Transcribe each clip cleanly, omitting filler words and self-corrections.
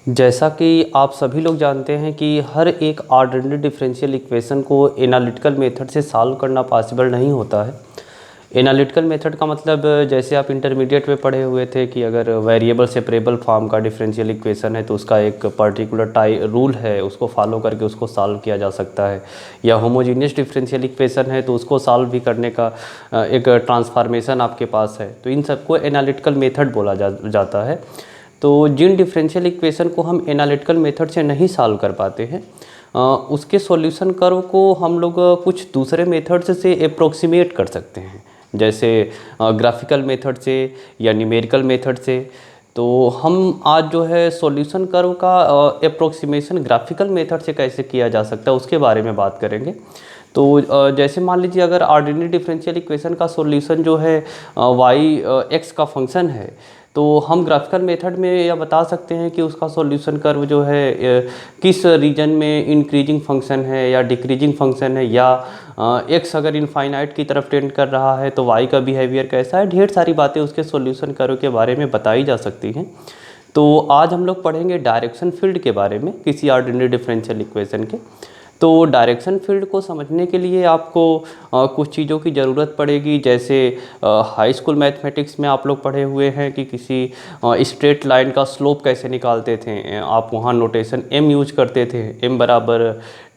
जैसा कि आप सभी लोग जानते हैं कि हर एक ऑर्डिनरी डिफरेंशियल इक्वेशन को एनालिटिकल मेथड से सॉल्व करना पॉसिबल नहीं होता है। एनालिटिकल मेथड का मतलब जैसे आप इंटरमीडिएट में पढ़े हुए थे कि अगर वेरिएबल सेपरेबल फॉर्म का डिफरेंशियल इक्वेशन है तो उसका एक पर्टिकुलर रूल है, उसको फॉलो करके उसको सॉल्व किया जा सकता है। या होमोजीनियस डिफरेंशियल इक्वेशन है तो उसको सॉल्व भी करने का एक ट्रांसफॉर्मेशन आपके पास है। तो इन सबको एनालिटिकल मेथड बोला जाता है। तो जिन डिफरेंशियल इक्वेशन को हम एनालिटिकल मेथड से नहीं सॉल्व कर पाते हैं उसके सॉल्यूशन कर्व को हम लोग कुछ दूसरे मेथड्स से अप्रोक्सीमेट कर सकते हैं, जैसे ग्राफिकल मेथड से या न्यूमेरिकल मेथड से। तो हम आज जो है सॉल्यूशन कर्व का अप्रोक्सीमेशन ग्राफिकल मेथड से कैसे किया जा सकता है उसके बारे में बात करेंगे। तो जैसे मान लीजिए अगर ऑर्डिनरी डिफरेंशियल इक्वेशन का सॉल्यूशन जो है वाई एक्स का फंक्शन है, तो हम ग्राफिकल मेथड में यह बता सकते हैं कि उसका सॉल्यूशन कर्व जो है किस रीजन में इंक्रीजिंग फंक्शन है या डिक्रीजिंग फंक्शन है, या एक्स अगर इनफाइनाइट की तरफ टेंड कर रहा है तो वाई का बिहेवियर कैसा है। ढेर सारी बातें उसके सॉल्यूशन कर्व के बारे में बताई जा सकती हैं। तो आज हम लोग पढ़ेंगे डायरेक्शन फील्ड के बारे में किसी ऑर्डिनरी डिफरेंशियल इक्वेशन के। तो डायरेक्शन फील्ड को समझने के लिए आपको कुछ चीज़ों की ज़रूरत पड़ेगी। जैसे हाई स्कूल मैथमेटिक्स में आप लोग पढ़े हुए हैं कि किसी स्ट्रेट लाइन का स्लोप कैसे निकालते थे। आप वहाँ नोटेशन एम यूज करते थे, एम बराबर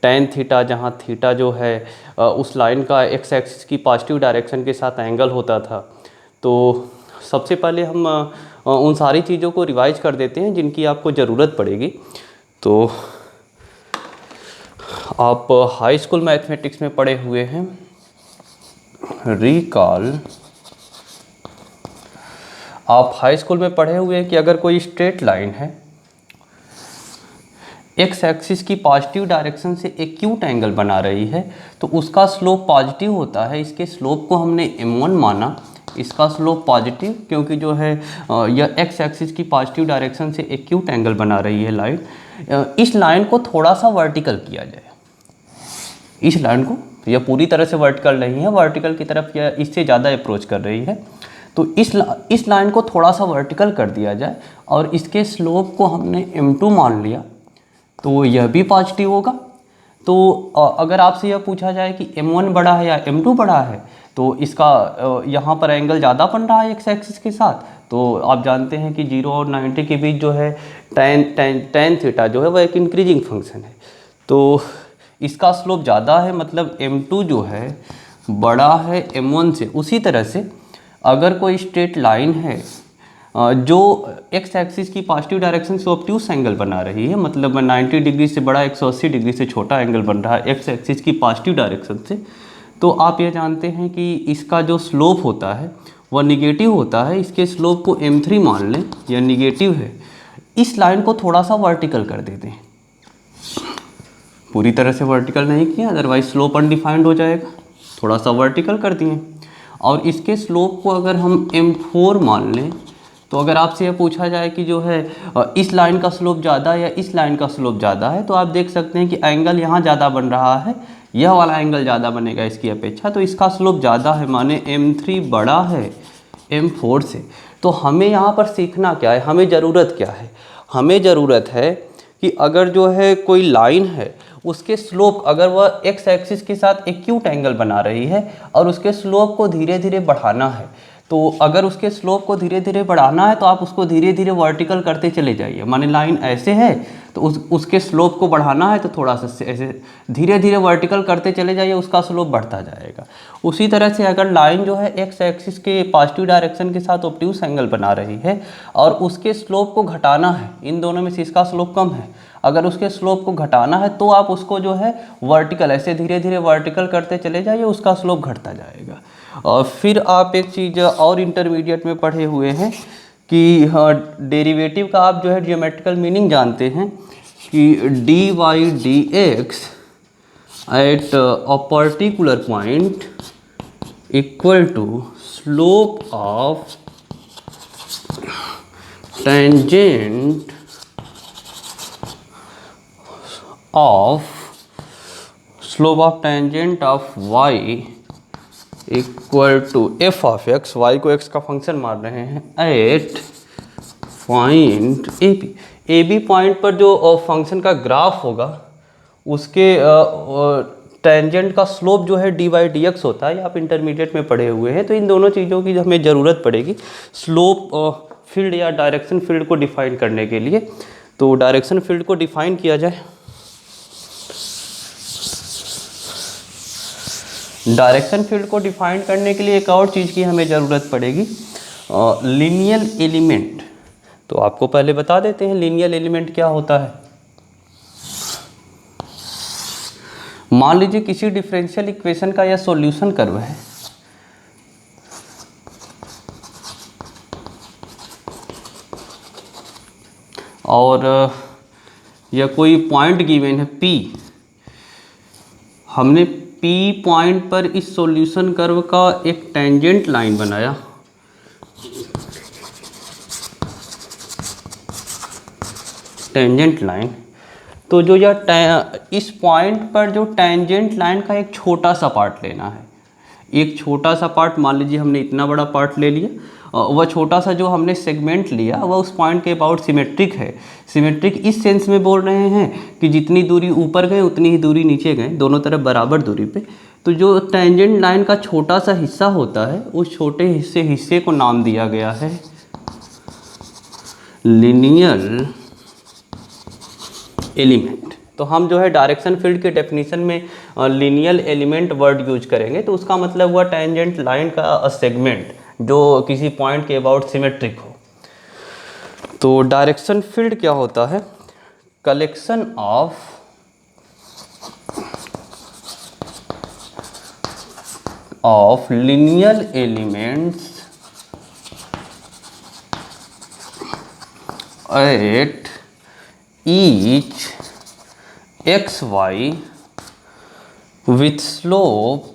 tan थीटा, जहाँ थीटा जो है उस लाइन का एक्स एक्सिस की पॉजिटिव डायरेक्शन के साथ एंगल होता था। तो सबसे पहले हम उन सारी चीज़ों को रिवाइज कर देते हैं जिनकी आपको ज़रूरत पड़ेगी। तो आप हाई स्कूल मैथमेटिक्स में पढ़े हुए हैं, रिकॉल। आप हाई स्कूल में पढ़े हुए हैं कि अगर कोई स्ट्रेट लाइन है, एक्स एक्सिस की पॉजिटिव डायरेक्शन से एक्यूट एंगल बना रही है, तो उसका स्लोप पॉजिटिव होता है। इसके स्लोप को हमने m1 माना, इसका स्लोप पॉजिटिव, क्योंकि जो है यह एक्स एक्सिस की पॉजिटिव डायरेक्शन से एक्यूट एंगल बना रही है लाइन। इस लाइन को थोड़ा सा वर्टिकल किया जाए, इस लाइन को, यह पूरी तरह से वर्टिकल नहीं है, वर्टिकल की तरफ यह इससे ज़्यादा अप्रोच कर रही है। तो इस लाइन को थोड़ा सा वर्टिकल कर दिया जाए और इसके स्लोप को हमने m2 मान लिया, तो यह भी पॉजिटिव होगा। तो अगर आपसे यह पूछा जाए कि m1 बड़ा है या m2 बड़ा है, तो इसका यहाँ पर एंगल ज़्यादा बन रहा है एक्स एक्सिस के साथ। तो आप जानते हैं कि 0 और 90 के बीच जो है tan थीटा जो है वह एक इंक्रीजिंग फंक्शन है। तो इसका स्लोप ज़्यादा है, मतलब m2 जो है बड़ा है m1 से। उसी तरह से अगर कोई स्ट्रेट लाइन है जो एक्स एक्सिस की पॉजिटिव डायरेक्शन से ऑब्ट्यूस एंगल बना रही है, मतलब 90 डिग्री से बड़ा 180 डिग्री से छोटा एंगल बन रहा है एक्स एक्सिस की पॉजिटिव डायरेक्शन से, तो आप ये जानते हैं कि इसका जो स्लोप होता है वह निगेटिव होता है। इसके स्लोप को m3 मान लें, यह निगेटिव है। इस लाइन को थोड़ा सा वर्टिकल कर देते हैं, पूरी तरह से वर्टिकल नहीं किया, अदरवाइज स्लोप अनडिफाइंड हो जाएगा। थोड़ा सा वर्टिकल कर दिए और इसके स्लोप को अगर हम m4 मान लें, तो अगर आपसे यह पूछा जाए कि जो है इस लाइन का स्लोप ज़्यादा है या इस लाइन का स्लोप ज़्यादा है, तो आप देख सकते हैं कि एंगल यहाँ ज़्यादा बन रहा है, यह वाला एंगल ज़्यादा बनेगा इसकी अपेक्षा, तो इसका स्लोप ज़्यादा है, माने m3 बड़ा है m4 से। तो हमें यहाँ पर सीखना क्या है, हमें ज़रूरत क्या है? हमें ज़रूरत है कि अगर जो है कोई लाइन है उसके स्लोप, अगर वह एक्स एक्सिस के साथ एक्यूट एंगल बना रही है और उसके स्लोप को धीरे धीरे बढ़ाना है, तो अगर उसके स्लोप को धीरे धीरे बढ़ाना है तो आप उसको धीरे धीरे वर्टिकल करते चले जाइए। माने लाइन ऐसे है तो उसके स्लोप को बढ़ाना है तो थोड़ा सा ऐसे धीरे धीरे वर्टिकल करते चले जाइए, उसका स्लोप बढ़ता जाएगा। उसी तरह से अगर लाइन जो है एक्स एक्सिस के पॉजिटिव डायरेक्शन के साथ ऑब्ट्यूस एंगल बना रही है और उसके स्लोप को घटाना है, इन दोनों में से इसका स्लोप कम है, अगर उसके स्लोप को घटाना है तो आप उसको जो है वर्टिकल ऐसे धीरे धीरे वर्टिकल करते चले जाइए, उसका स्लोप घटता जाएगा। और फिर आप एक चीज़ और इंटरमीडिएट में पढ़े हुए हैं कि डेरिवेटिव का आप जो है ज्योमेट्रिकल मीनिंग जानते हैं कि D Y D X at a particular point equal to slope of tangent of y equal to F of X, Y को एक्स का फंक्शन मान रहे हैं, at point A P. A B point पर जो फंक्शन का graph होगा उसके टेंजेंट का स्लोप जो है डी बाई डी एक्स होता है, ये आप इंटरमीडिएट में पढ़े हुए हैं। तो इन दोनों चीज़ों की हमें ज़रूरत पड़ेगी स्लोप फील्ड या डायरेक्शन फील्ड को डिफाइन करने के लिए। तो डायरेक्शन फील्ड को डिफाइन किया जाए। डायरेक्शन फील्ड को डिफाइन करने के लिए एक और चीज़ की हमें ज़रूरत पड़ेगी, लीनियर एलिमेंट। तो आपको पहले बता देते हैं लीनियर एलिमेंट क्या होता है। मान लीजिए किसी डिफरेंशियल इक्वेशन का यह सॉल्यूशन कर्व है और यह कोई पॉइंट गिवन है P। हमने P पॉइंट पर इस सॉल्यूशन कर्व का एक टेंजेंट लाइन बनाया। टेंजेंट लाइन, तो जो यह इस पॉइंट पर जो टेंजेंट लाइन का एक छोटा सा पार्ट लेना है। एक छोटा सा पार्ट, मान लीजिए हमने इतना बड़ा पार्ट ले लिया, वह छोटा सा जो हमने सेगमेंट लिया वह उस पॉइंट के अबाउट सिमेट्रिक है। सिमेट्रिक इस सेंस में बोल रहे हैं कि जितनी दूरी ऊपर गए उतनी ही दूरी नीचे गए, दोनों तरफ बराबर दूरी पे। तो जो टेंजेंट लाइन का छोटा सा हिस्सा होता है उस छोटे हिस्से को नाम दिया गया है लीनियर एलिमेंट। तो हम जो है डायरेक्शन फील्ड के डेफिनेशन में लीनियर एलिमेंट वर्ड यूज करेंगे। तो उसका मतलब हुआ टेंजेंट लाइन का सेगमेंट जो किसी पॉइंट के अबाउट सिमेट्रिक हो। तो डायरेक्शन फील्ड क्या होता है, collection of linear elements at each xy with slope।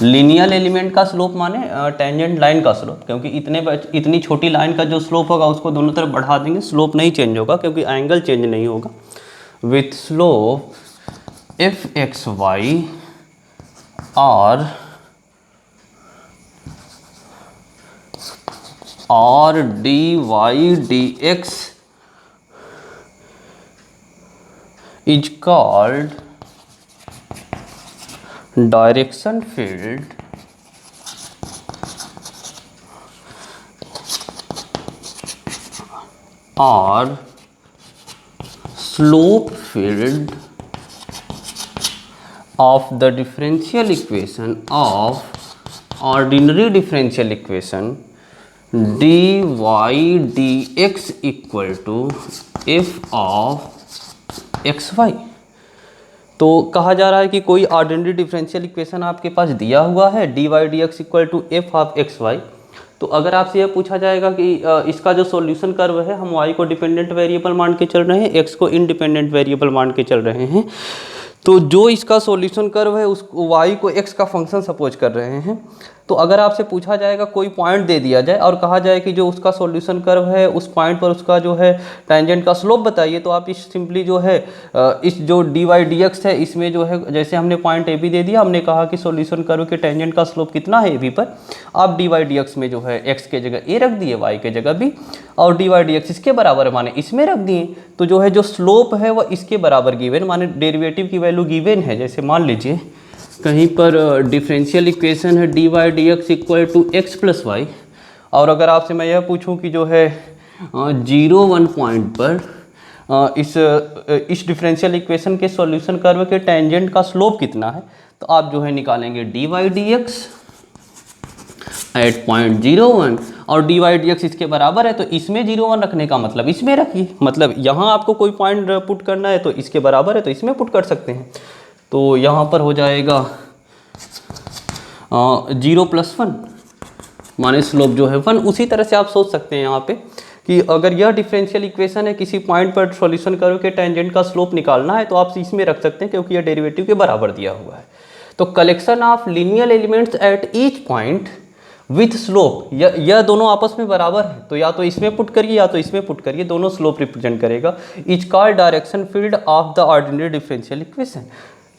Linear element का स्लोप माने टेंजेंट लाइन का स्लोप, क्योंकि इतनी छोटी लाइन का जो स्लोप होगा उसको दोनों तरफ बढ़ा देंगे, स्लोप नहीं चेंज होगा क्योंकि एंगल चेंज नहीं होगा। With slope F X Y और D Y D X is called direction field और slope field of the differential equation of ordinary differential equation dy dx equal to f of xy। तो कहा जा रहा है कि कोई ऑर्डिनरी डिफरेंशियल इक्वेशन आपके पास दिया हुआ है dy dx equal to F of xy। तो अगर आपसे यह पूछा जाएगा कि इसका जो सॉल्यूशन कर्व है, हम y को डिपेंडेंट वेरिएबल मान के चल रहे हैं, x को इंडिपेंडेंट वेरिएबल मान के चल रहे हैं, तो जो इसका सॉल्यूशन कर्व है उस y को x का फंक्शन सपोज कर रहे हैं। तो अगर आपसे पूछा जाएगा कोई पॉइंट दे दिया जाए और कहा जाए कि जो उसका सॉल्यूशन कर्व है उस पॉइंट पर उसका जो है टेंजेंट का स्लोप बताइए, तो आप इस सिंपली जो है इस जो dy dx है इसमें जो है, जैसे हमने पॉइंट ए बी दे दिया, हमने कहा कि सॉल्यूशन कर्व के टेंजेंट का स्लोप कितना है ए बी पर, आप dy dx में जो है x के जगह a रख दिए, y के जगह b, और dy dx इसके बराबर माने इसमें रख दिए। तो जो है जो स्लोप है वह इसके बराबर गिवन, माने डेरिवेटिव की वैल्यू गिवन है। जैसे मान लीजिए कहीं पर डिफरेंशियल इक्वेशन है dy dx equal to x plus Y, और अगर आपसे मैं यह पूछूं कि जो है 0 1 पॉइंट पर इस डिफरेंशियल इक्वेशन के सॉल्यूशन कर्व के टेंजेंट का स्लोप कितना है, तो आप जो है निकालेंगे dy dx एट पॉइंट 01 और dy dx इसके बराबर है, तो इसमें 01 रखने का मतलब इसमें रखिए, मतलब यहाँ आपको कोई पॉइंट पुट करना है तो इसके बराबर है तो इसमें पुट कर सकते हैं। तो यहाँ पर हो जाएगा 0 + 1 माने स्लोप जो है 1। उसी तरह से आप सोच सकते हैं यहाँ पे कि अगर यह डिफरेंशियल इक्वेशन है, किसी पॉइंट पर सॉल्यूशन कर्व के टेंजेंट का स्लोप निकालना है, तो आप इसमें रख सकते हैं क्योंकि यह डेरिवेटिव के बराबर दिया हुआ है। तो collection of linear elements at each point with slope, यह दोनों आपस में बराबर है, तो या तो इसमें पुट करिए या तो इसमें पुट करिए, दोनों स्लोप रिप्रेजेंट करेगा। Is called direction field of the ordinary differential equation.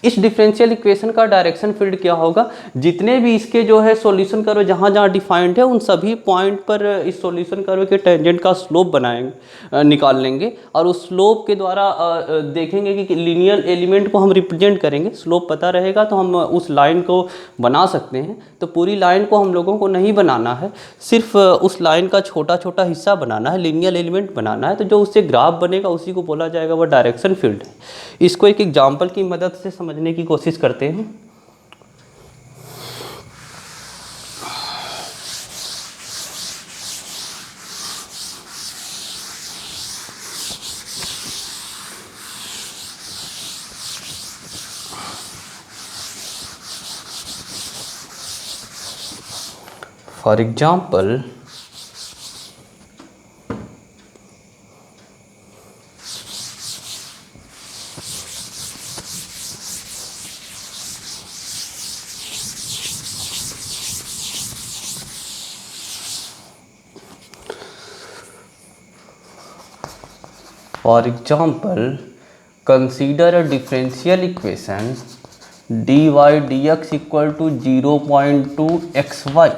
इस डिफरेंशियल इक्वेशन का डायरेक्शन फील्ड क्या होगा, जितने भी इसके जो है सॉल्यूशन कर्व जहाँ जहाँ डिफाइंड है उन सभी पॉइंट पर इस सॉल्यूशन कर्व के टेंजेंट का स्लोप बनाएंगे, निकाल लेंगे और उस स्लोप के द्वारा देखेंगे कि लीनियर एलिमेंट को हम रिप्रेजेंट करेंगे। स्लोप पता रहेगा तो हम उस लाइन को बना सकते हैं। तो पूरी लाइन को हम लोगों को नहीं बनाना है, सिर्फ उस लाइन का छोटा छोटा हिस्सा बनाना है, लीनियर एलिमेंट बनाना है। तो जो उससे ग्राफ बनेगा उसी को बोला जाएगा वो डायरेक्शन फील्ड है। इसको एक एग्जाम्पल की मदद से समझने की कोशिश करते हैं। For example consider a differential equation dy dx equal to 0.2xy।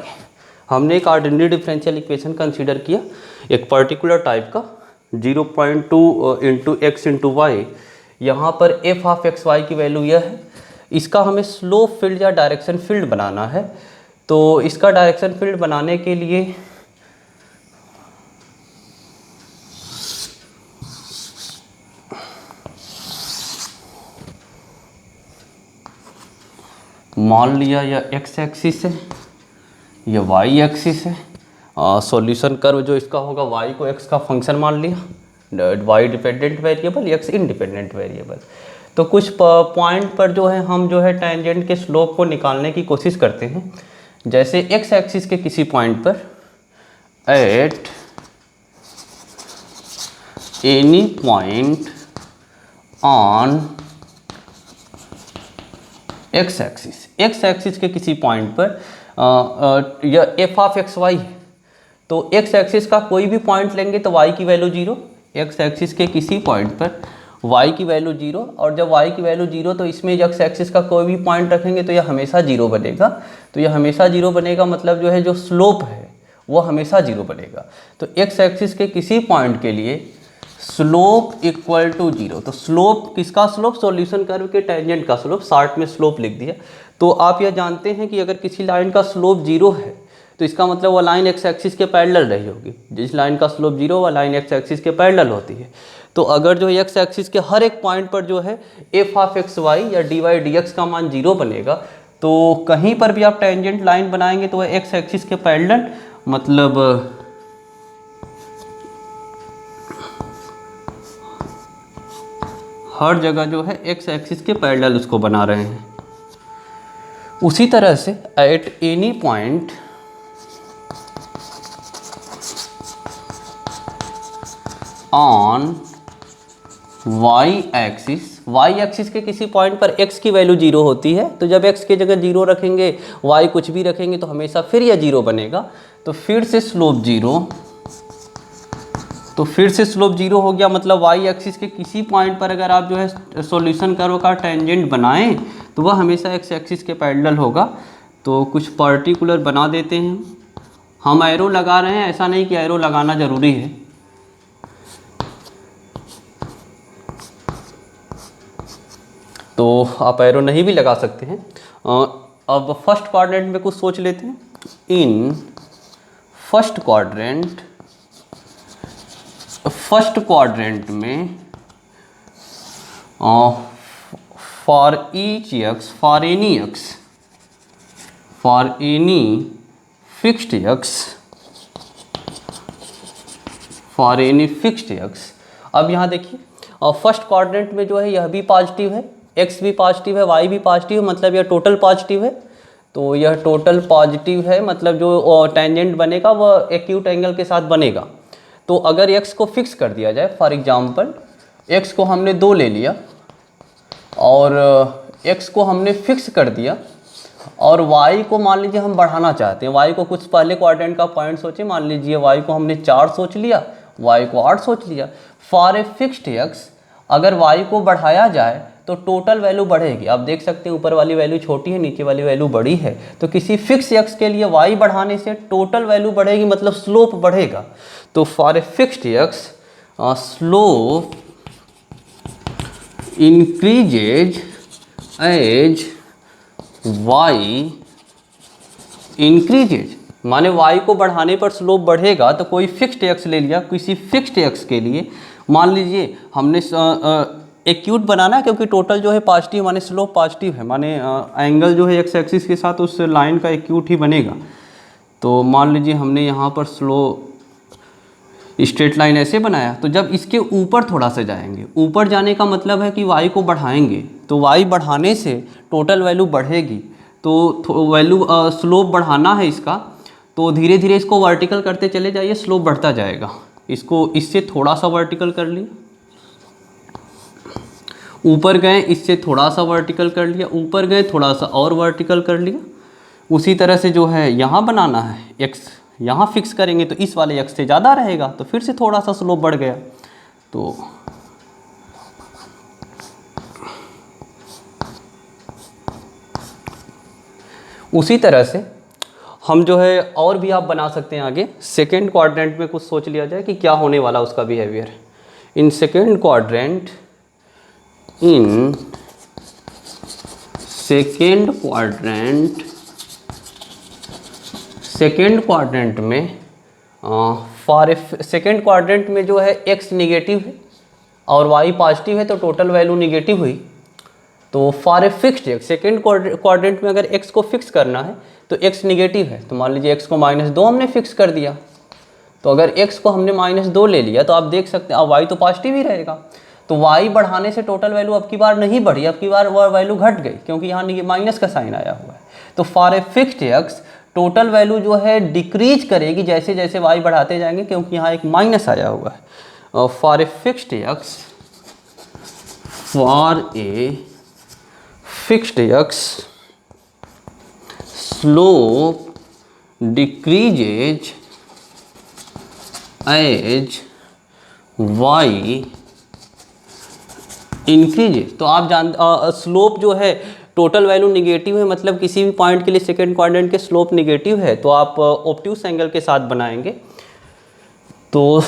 हमने एक ऑर्डिनरी डिफरेंशियल इक्वेशन कंसीडर किया, एक पर्टिकुलर टाइप का 0.2 इंटू एक्स इंटू वाई। यहाँ पर एफ ऑफ एक्स वाई की वैल्यू यह है। इसका हमें स्लोप फील्ड या डायरेक्शन फील्ड बनाना है। तो इसका डायरेक्शन फील्ड बनाने के लिए मान लिया यह एक्स एक्सिस है, यह वाई एक्सिस है। सॉल्यूशन कर्व जो इसका होगा वाई को एक्स का फंक्शन मान लिया, Y dependent variable, X independent variable. तो कुछ पॉइंट पर जो है हम जो है टेंजेंट के स्लोप को निकालने की कोशिश करते हैं। जैसे एक्स एक्सिस के किसी पॉइंट पर eight any point on x axis के किसी पॉइंट पर यह एफ ऑफ एक्स वाई है। तो एक्स एक्सिस का कोई भी पॉइंट लेंगे तो वाई की वैल्यू 0, एक्स एक्सिस के किसी पॉइंट पर वाई की वैल्यू 0, और जब वाई की वैल्यू 0 तो इसमें एक्स एक्सिस का कोई भी पॉइंट रखेंगे तो यह हमेशा 0 बनेगा। तो यह हमेशा 0 बनेगा, मतलब जो है जो स्लोप है वो हमेशा 0 बनेगा। तो एक्स एक्सिस के किसी पॉइंट के लिए स्लोप इक्वल टू 0। तो स्लोप किसका स्लोप, सॉल्यूशन कर्व के टेंजेंट का स्लोप, शॉर्ट में स्लोप लिख दिया। तो आप यह जानते हैं कि अगर किसी लाइन का स्लोप 0 है तो इसका मतलब वो लाइन एक्स एक्सिस के पैरेलल रही होगी। जिस लाइन का स्लोप 0 वो लाइन एक्स एक्सिस के पैरेलल होती है। तो अगर जो एक्स एक्सिस के हर एक पॉइंट पर जो है एफ ऑफ एक्स वाई या डी वाई डी एक्स का मान 0 बनेगा, तो कहीं पर भी आप टेंजेंट लाइन बनाएंगे तो वह एक्स एक्सिस के पैरेलल, मतलब हर जगह जो है एक्स एक्सिस के पैरेलल उसको बना रहे हैं। उसी तरह से at any point on Y axis के किसी पॉइंट पर x की वैल्यू 0 होती है। तो जब x की जगह 0 रखेंगे, y कुछ भी रखेंगे तो हमेशा फिर यह 0 बनेगा। तो फिर से स्लोप 0 हो गया। मतलब y एक्सिस के किसी पॉइंट पर अगर आप जो है सॉल्यूशन कर्व का टेंजेंट बनाएं तो वह हमेशा x एक्सिस के पैरेलल होगा। तो कुछ पर्टिकुलर बना देते हैं, हम एरो लगा रहे हैं, ऐसा नहीं कि एरो लगाना ज़रूरी है। तो आप एरो नहीं भी लगा सकते हैं। अब फर्स्ट क्वाड्रेंट में कुछ सोच लेते हैं। इन फर्स्ट क्वाड्रेंट में फॉर एनी फिक्स्ड एक्स। अब यहाँ देखिए, फर्स्ट क्वाड्रेंट में जो है यह भी पॉजिटिव है, एक्स भी पॉजिटिव है, वाई भी पॉजिटिव है, मतलब यह टोटल पॉजिटिव है। तो यह टोटल पॉजिटिव है, मतलब जो टेंजेंट बनेगा वह एक्यूट एंगल के साथ बनेगा। तो अगर एक्स को फिक्स कर दिया जाए, फॉर एग्जांपल एक्स को हमने 2 ले लिया और एक्स को हमने फिक्स कर दिया, और वाई को मान लीजिए हम बढ़ाना चाहते हैं। वाई को कुछ पहले क्वाड्रेंट का पॉइंट सोचे, मान लीजिए वाई को हमने 4 सोच लिया, वाई को 8 सोच लिया। फॉर ए फिक्स्ड एक्स अगर y को बढ़ाया जाए तो टोटल वैल्यू बढ़ेगी। आप देख सकते हैं ऊपर वाली वैल्यू छोटी है, नीचे वाली वैल्यू बड़ी है। तो किसी फिक्स एक्स के लिए y बढ़ाने से टोटल वैल्यू बढ़ेगी, मतलब स्लोप बढ़ेगा। तो for a fixed X slope increases as y increases, माने y को बढ़ाने पर स्लोप बढ़ेगा। तो कोई फिक्स्ड एक्स ले लिया, किसी फिक्स्ड एक्स के लिए मान लीजिए हमने एक्यूट बनाना है, क्योंकि टोटल जो है पॉजिटिव माने स्लोप पॉजिटिव है, माने एंगल जो है एक्स एक्सिस के साथ उस लाइन का एक्यूट ही बनेगा। तो मान लीजिए हमने यहाँ पर स्लो स्ट्रेट लाइन ऐसे बनाया, तो जब इसके ऊपर थोड़ा सा जाएंगे, ऊपर जाने का मतलब है कि y को बढ़ाएंगे, तो y बढ़ाने से टोटल वैल्यू बढ़ेगी। तो वैल्यू स्लोप बढ़ाना है इसका, तो धीरे धीरे इसको वर्टिकल करते चले जाइए, स्लोप बढ़ता जाएगा। इसको इससे थोड़ा सा वर्टिकल कर लिया, ऊपर गए इससे थोड़ा सा वर्टिकल कर लिया, ऊपर गए थोड़ा सा और वर्टिकल कर लिया। उसी तरह से जो है यहाँ बनाना है, एक्स यहाँ फिक्स करेंगे तो इस वाले एक्स से ज़्यादा रहेगा, तो फिर से थोड़ा सा स्लोप बढ़ गया। तो उसी तरह से हम जो है और भी आप बना सकते हैं आगे। सेकेंड क्वाड्रेंट में कुछ सोच लिया जाए कि क्या होने वाला उसका behaviour. In second quadrant second quadrant में फॉर सेकेंड क्वाड्रेंट में जो है x निगेटिव है और y पॉजिटिव है, तो टोटल वैल्यू निगेटिव हुई। तो for a fixed x second quadrant में अगर x को फिक्स करना है तो x निगेटिव है, तो मान लीजिए x को -2 हमने फिक्स कर दिया। तो अगर x को हमने -2 ले लिया तो आप देख सकते हैं अब y तो पॉजिटिव ही रहेगा। तो y बढ़ाने से टोटल वैल्यू अब की बार नहीं बढ़ी, अब की बार वह वैल्यू घट गई, क्योंकि यहाँ माइनस का साइन आया हुआ है। तो for a fixed x total value जो है डिक्रीज करेगी जैसे जैसे y बढ़ाते जाएंगे, क्योंकि यहाँ एक माइनस आया हुआ है। For a fixed X slope decreases as y increases. तो आप स्लोप जो है टोटल वैल्यू निगेटिव है, मतलब किसी भी पॉइंट के लिए सेकेंड क्वाड्रेंट के स्लोप निगेटिव है, तो आप ऑब्ट्यूस एंगल के साथ बनाएंगे। तो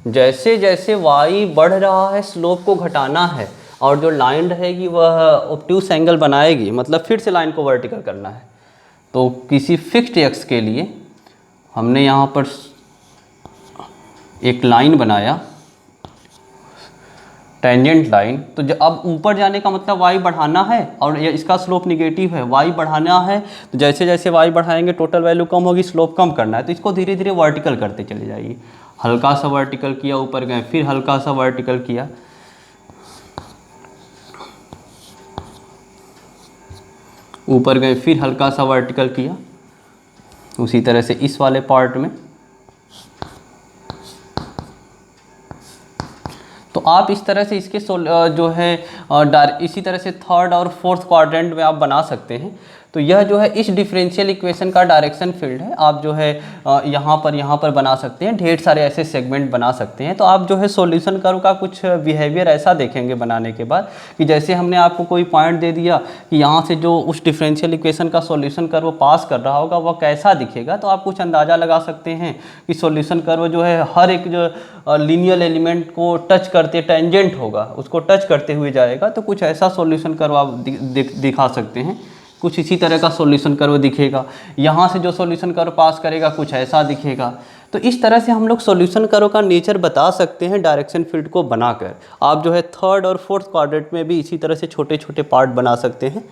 जैसे जैसे y बढ़ रहा है स्लोप को घटाना है, और जो लाइन रहेगी वह ऑब्ट्यूस एंगल बनाएगी, मतलब फिर से लाइन को वर्टिकल करना है। तो किसी फिक्स्ड एक्स के लिए हमने यहाँ पर एक लाइन बनाया, टेंजेंट लाइन। तो जब अब ऊपर जाने का मतलब y बढ़ाना है और इसका स्लोप निगेटिव है, y बढ़ाना है। तो जैसे जैसे y बढ़ाएंगे टोटल वैल्यू कम होगी, स्लोप कम करना है, तो इसको धीरे धीरे वर्टिकल करते चले जाइए। हल्का सा वर्टिकल किया, ऊपर गए, फिर हल्का सा वर्टिकल किया, ऊपर गए, फिर हल्का सा वर्टिकल किया। उसी तरह से इस वाले पार्ट में तो आप इस तरह से इसके जो है इसी तरह से थर्ड और फोर्थ क्वाड्रेंट में आप बना सकते हैं। तो यह जो है इस डिफरेंशियल इक्वेशन का डायरेक्शन फील्ड है। आप जो है यहाँ पर बना सकते हैं, ढेर सारे ऐसे सेगमेंट बना सकते हैं। तो आप जो है सॉल्यूशन कर्व का कुछ बिहेवियर ऐसा देखेंगे बनाने के बाद कि जैसे हमने आपको कोई पॉइंट दे दिया कि यहाँ से जो उस डिफरेंशियल इक्वेशन का सॉल्यूशन कर्व पास कर रहा होगा वह कैसा दिखेगा। तो आप कुछ अंदाज़ा लगा सकते हैं कि सॉल्यूशन कर्व जो है हर एक जो लीनियर एलिमेंट को टच करते टेंजेंट होगा, उसको टच करते हुए जाएगा। तो कुछ ऐसा सॉल्यूशन कर्व आप दिखा सकते हैं। कुछ इसी तरह का सॉल्यूशन कर्व दिखेगा। यहाँ से जो सॉल्यूशन कर्व पास करेगा कुछ ऐसा दिखेगा। तो इस तरह से हम लोग सॉल्यूशन कर्व का नेचर बता सकते हैं डायरेक्शन फील्ड को बनाकर। आप जो है थर्ड और फोर्थ क्वाड्रेंट में भी इसी तरह से छोटे छोटे पार्ट बना सकते हैं।